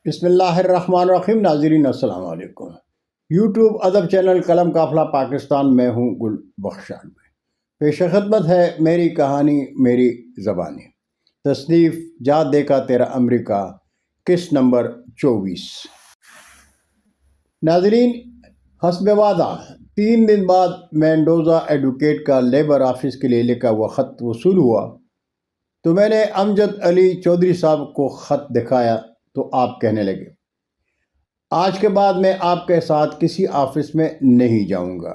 بسم اللہ الرحمن الرحیم. ناظرین السلام علیکم. یوٹیوب ادب چینل قلم قافلہ پاکستان میں ہوں گل بخشان میں پیش خدمت ہے میری کہانی میری زبانی. تصنیف جا دیکھا تیرا امریکہ قسط نمبر 24. ناظرین حسب وعدہ 3 دن بعد مینڈوزا ایڈوکیٹ کا لیبر آفس کے لیے لکھا ہوا خط وصول ہوا تو میں نے امجد علی چودھری صاحب کو خط دکھایا تو آپ کہنے لگے آج کے بعد میں آپ کے ساتھ کسی آفس میں نہیں جاؤں گا،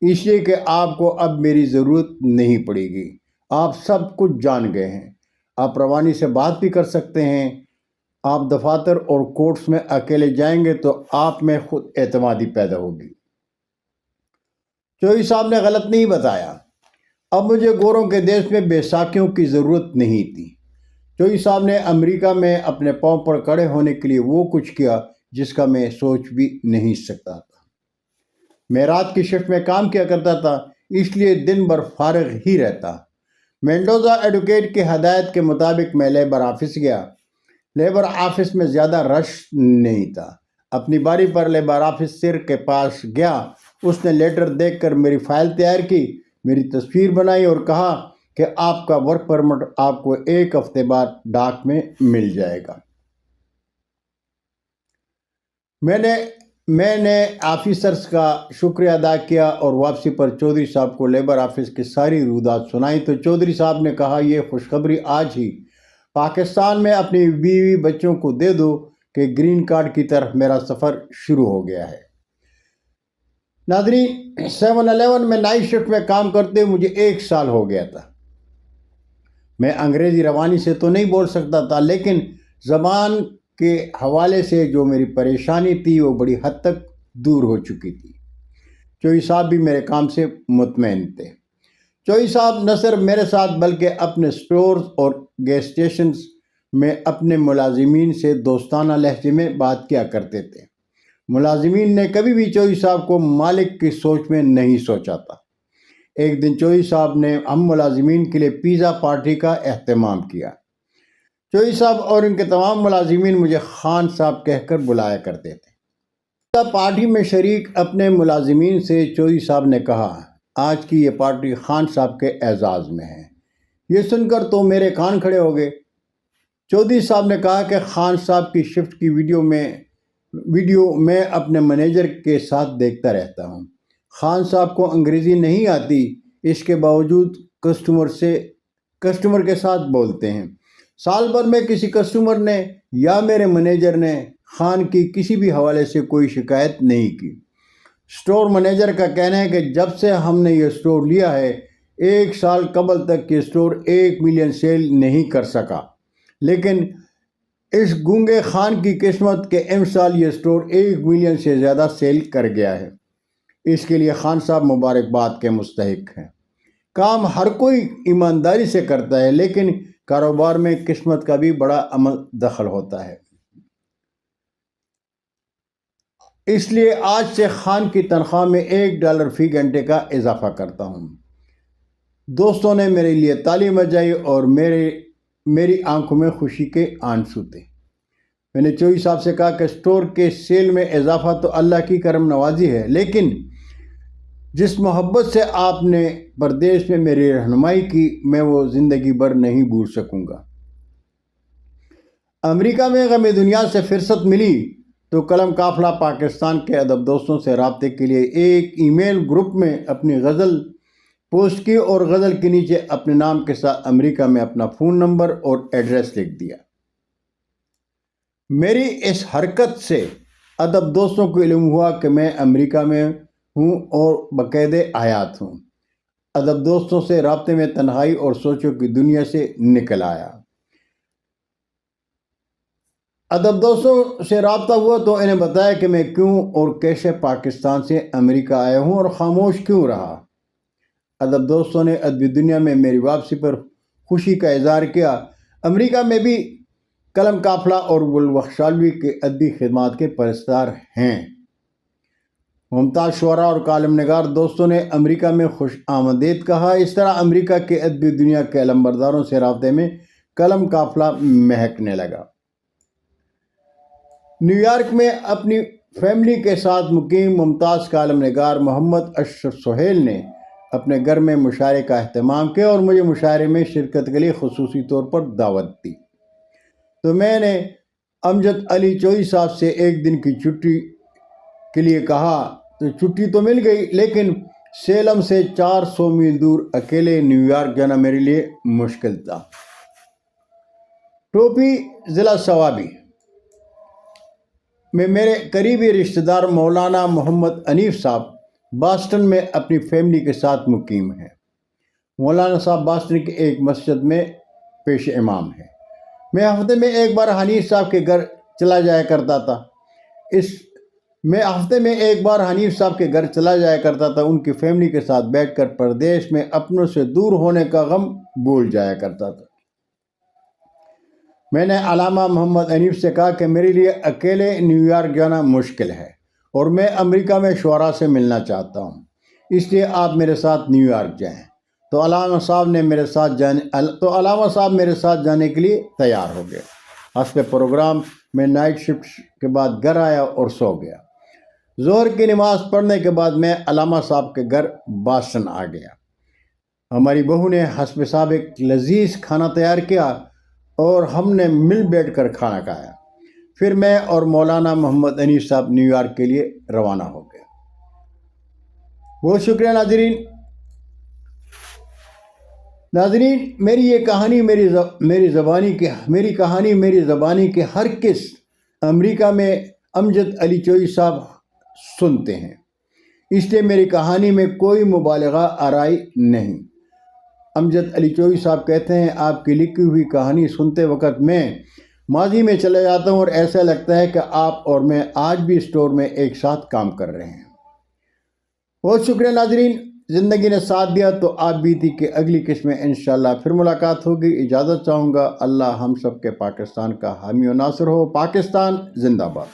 اس لیے کہ آپ کو اب میری ضرورت نہیں پڑے گی. آپ سب کچھ جان گئے ہیں، آپ روانی سے بات بھی کر سکتے ہیں. آپ دفاتر اور کورٹس میں اکیلے جائیں گے تو آپ میں خود اعتمادی پیدا ہوگی. چوہی صاحب نے غلط نہیں بتایا. اب مجھے گوروں کے دیش میں بیساکھیوں کی ضرورت نہیں تھی. چوہی صاحب نے امریکہ میں اپنے پاؤں پر کھڑے ہونے کے لیے وہ کچھ کیا جس کا میں سوچ بھی نہیں سکتا تھا. میں رات کی شفٹ میں کام کیا کرتا تھا، اس لیے دن بھر فارغ ہی رہتا. مینڈوزا ایڈوکیٹ کی ہدایت کے مطابق میں لیبر آفس گیا. لیبر آفس میں زیادہ رش نہیں تھا. اپنی باری پر لیبر آفیسر کے پاس گیا. اس نے لیٹر دیکھ کر میری فائل تیار کی، میری تصویر بنائی اور کہا کہ آپ کا ورک پرمٹ آپ کو 1 ہفتے بعد ڈاک میں مل جائے گا. میں نے آفیسرز کا شکریہ ادا کیا اور واپسی پر چودھری صاحب کو لیبر آفس کی ساری رودات سنائی تو چودھری صاحب نے کہا یہ خوشخبری آج ہی پاکستان میں اپنی بیوی بچوں کو دے دو کہ گرین کارڈ کی طرف میرا سفر شروع ہو گیا ہے. ناظرین 7-11 میں نائٹ شفٹ میں کام کرتے مجھے 1 سال ہو گیا تھا. میں انگریزی روانی سے تو نہیں بول سکتا تھا، لیکن زبان کے حوالے سے جو میری پریشانی تھی وہ بڑی حد تک دور ہو چکی تھی. چوہی صاحب بھی میرے کام سے مطمئن تھے. چوہی صاحب نہ صرف میرے ساتھ بلکہ اپنے سٹورز اور گیس اسٹیشنز میں اپنے ملازمین سے دوستانہ لہجے میں بات کیا کرتے تھے. ملازمین نے کبھی بھی چوہی صاحب کو مالک کی سوچ میں نہیں سوچا تھا. ایک دن چوہی صاحب نے ہم ملازمین کے لیے پیزا پارٹی کا اہتمام کیا. چوہی صاحب اور ان کے تمام ملازمین مجھے خان صاحب کہہ کر بلایا کرتے تھے. پیزا پارٹی میں شریک اپنے ملازمین سے چوہی صاحب نے کہا آج کی یہ پارٹی خان صاحب کے اعزاز میں ہے. یہ سن کر تو میرے کان کھڑے ہو گئے. چودھری صاحب نے کہا کہ خان صاحب کی شفٹ کی ویڈیو میں اپنے مینیجر کے ساتھ دیکھتا رہتا ہوں. خان صاحب کو انگریزی نہیں آتی، اس کے باوجود کسٹمر کے ساتھ بولتے ہیں. سال بھر میں کسی کسٹمر نے یا میرے مینیجر نے خان کی کسی بھی حوالے سے کوئی شکایت نہیں کی. سٹور مینیجر کا کہنا ہے کہ جب سے ہم نے یہ سٹور لیا ہے 1 سال قبل تک یہ سٹور 1 ملین سیل نہیں کر سکا، لیکن اس گونگے خان کی قسمت کے سال یہ سٹور 1 ملین سے زیادہ سیل کر گیا ہے. اس کے لیے خان صاحب مبارکباد کے مستحق ہیں. کام ہر کوئی ایمانداری سے کرتا ہے، لیکن کاروبار میں قسمت کا بھی بڑا عمل دخل ہوتا ہے. اس لیے آج سے خان کی تنخواہ میں $1 فی گھنٹے کا اضافہ کرتا ہوں. دوستوں نے میرے لیے تالی بجائی اور میری آنکھوں میں خوشی کے آنسو تھے. میں نے چوہی صاحب سے کہا کہ سٹور کے سیل میں اضافہ تو اللہ کی کرم نوازی ہے، لیکن جس محبت سے آپ نے پردیش میں میری رہنمائی کی میں وہ زندگی بھر نہیں بھول سکوں گا. امریکہ میں غم دنیا سے فرصت ملی تو قلم قافلہ پاکستان کے ادب دوستوں سے رابطے کے لیے ایک ای میل گروپ میں اپنی غزل پوسٹ کی اور غزل کے نیچے اپنے نام کے ساتھ امریکہ میں اپنا فون نمبر اور ایڈریس لکھ دیا. میری اس حرکت سے ادب دوستوں کو علم ہوا کہ میں امریکہ میں ہوں اور باقاعدہ حیات ہوں. ادب دوستوں سے رابطے میں تنہائی اور سوچوں کی دنیا سے نکل آیا. ادب دوستوں سے رابطہ ہوا تو انہیں بتایا کہ میں کیوں اور کیسے پاکستان سے امریکہ آیا ہوں اور خاموش کیوں رہا. ادب دوستوں نے ادبی دنیا میں میری واپسی پر خوشی کا اظہار کیا. امریکہ میں بھی قلم قافلہ اور گل بخشالوی کے ادبی خدمات کے پرستار ہیں. ممتاز شعراء اور کالم نگار دوستوں نے امریکہ میں خوش آمدید کہا. اس طرح امریکہ کے ادبی دنیا کے علمبرداروں سے رابطے میں قلم قافلہ مہکنے لگا. نیو یارک میں اپنی فیملی کے ساتھ مقیم ممتاز کالم نگار محمد اشرف سہیل نے اپنے گھر میں مشاعرے کا اہتمام کیا اور مجھے مشاعرے میں شرکت کے لیے خصوصی طور پر دعوت دی۔ تو میں نے امجد علی چوئی صاحب سے ایک دن کی چھٹی کے لیے کہا تو چھٹی تو مل گئی، لیکن سیلم سے 400 میل دور اکیلے نیو یارک جانا میرے لیے مشکل تھا۔ ٹوپی ضلع سوابی میں میرے قریبی رشتہ دار مولانا محمد انیف صاحب باسٹن میں اپنی فیملی کے ساتھ مقیم ہیں۔ مولانا صاحب باسٹن کی ایک مسجد میں پیش امام ہیں۔ میں ہفتے میں ایک بار حنیف صاحب کے گھر چلا جایا کرتا تھا۔ ان کی فیملی کے ساتھ بیٹھ کر پردیش میں اپنوں سے دور ہونے کا غم بھول جایا کرتا تھا۔ میں نے علامہ محمد انیف سے کہا کہ میرے لیے اکیلے نیو یارک جانا مشکل ہے اور میں امریکہ میں شعراء سے ملنا چاہتا ہوں، اس لیے آپ میرے ساتھ نیو یارک جائیں۔ تو علامہ صاحب میرے ساتھ جانے کے لیے تیار ہو گئے۔ حسب پروگرام میں نائٹ شفٹ کے بعد گھر آیا اور سو گیا۔ ظہر کی نماز پڑھنے کے بعد میں علامہ صاحب کے گھر باسٹن آ گیا۔ ہماری بہو نے حسب سابق لذیذ کھانا تیار کیا اور ہم نے مل بیٹھ کر کھانا کھایا۔ پھر میں اور مولانا محمد انیف صاحب نیو یارک کے لیے روانہ ہو گئے۔ بہت شکریہ ناظرین، میری یہ کہانی میری زبانی کے ہر کس امریکہ میں امجد علی چوئی صاحب سنتے ہیں، اس لیے میری کہانی میں کوئی مبالغہ آرائی نہیں۔ امجد علی چوئی صاحب کہتے ہیں، آپ کی لکھی ہوئی کہانی سنتے وقت میں ماضی میں چلا جاتا ہوں اور ایسا لگتا ہے کہ آپ اور میں آج بھی اسٹور میں ایک ساتھ کام کر رہے ہیں۔ بہت شکریہ ناظرین، زندگی نے ساتھ دیا تو آپ بیتی کہ اگلی قسط میں انشاءاللہ پھر ملاقات ہوگی۔ اجازت چاہوں گا۔ اللہ ہم سب کے پاکستان کا حامی و ناصر ہو۔ پاکستان زندہ باد۔